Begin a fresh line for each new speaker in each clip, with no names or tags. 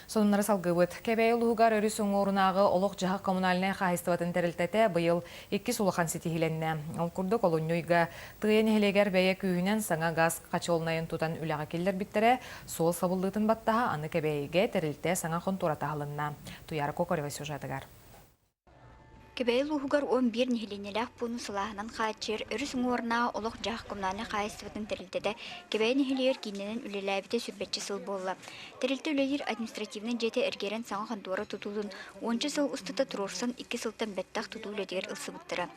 Сонунары салгыбыт. Кебей улуғар өрі соңуырнағы олық жағық коммунальная қайыстыватын тәрілтәті бұйыл 2 сулахан сетихиленне. Ол күрді колоннойға тыйын хелегер бәйе күйінен саңа газ қачолнайын тутан үліға келдер біттірі сол сабылдытын баттаға аны кебейге тәрілтә саңа қонтура тағылынна. Туяры Кокорева сюжетігар.
Кебей лухугар 11 нихиленелях пуну сылахынан хаачер өрүс уңуорна олох жах комнаны хайыстыбытын терилтеде кебей нихилер киненен үлеләбите сүрбетчи сыл болла. Терилте үлелер административный жете эргерен саңа хантуара тутулун 10 сыл устыта турурсан 2 сылтан беттах тутулу дегер ылсыбыттыра.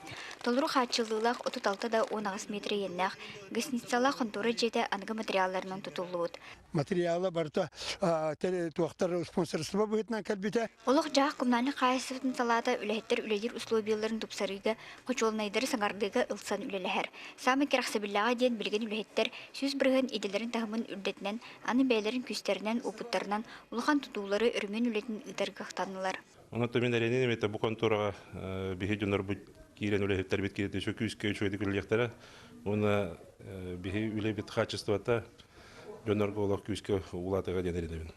Толуру хаачылылах 36 да 10 метр еннах гостиницалах хантуара жете анга материалларынан тутулуут.
Материалы барта туактар спонсорство быгытна калбите.
Олох жах комнаны хайыстыбытын салата үлехеттер үлелер условияларын тупсарыга хочолнайдары саңардыга ылсан үлеләһәр. Самы керахсабиллага ден билген үлехеттер сүз бирген иделерин тагымын үрдетнен, аны бәйләрен күстәреннән, опуттарынан улхан тутулары өрмен үлетин ыдаргахтанылар.
Оны томен әлене мете бу конторга бихедүнөр бу кирен үлехеттер бит кирде шо күскә шо дигелектәре. Оны бихе үле бит качествота дөнөргә олох күскә улатыга денерден.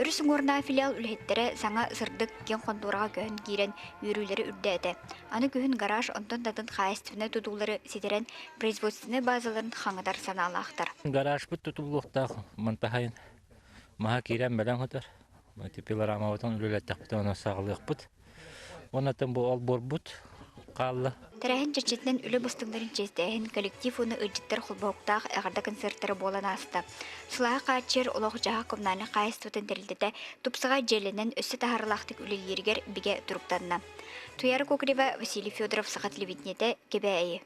Өрүс уңуорна филиал үлехеттере саңа сырдык кен конторга көһүн кирен үйрүләре үрдәте. Аны көһүн гараж онтон датын хайыстыны тутулары сетерен производственный базаларын хаңадар саналахтар.
Гараж бут тутулуктак монтахайн. Маха кирен белән хатар. Матипиларама отон үлеләттәк бит аны сагылык бут. Онатын бу албор бут калла.
Тәрәһен чечетнен үле бустыңдарын честәһен коллектив уны ыҗиттер хулбауктак әгәрдә концерттары болан аста. Сылага качер олох жаһа комнаны кайыстытын терилдете тупсыга желенен өссө тахарлактык үлелергер биге туруктанна. Туяры Кокорева, Василий Федоров, Саха телевидениете, Кебеи.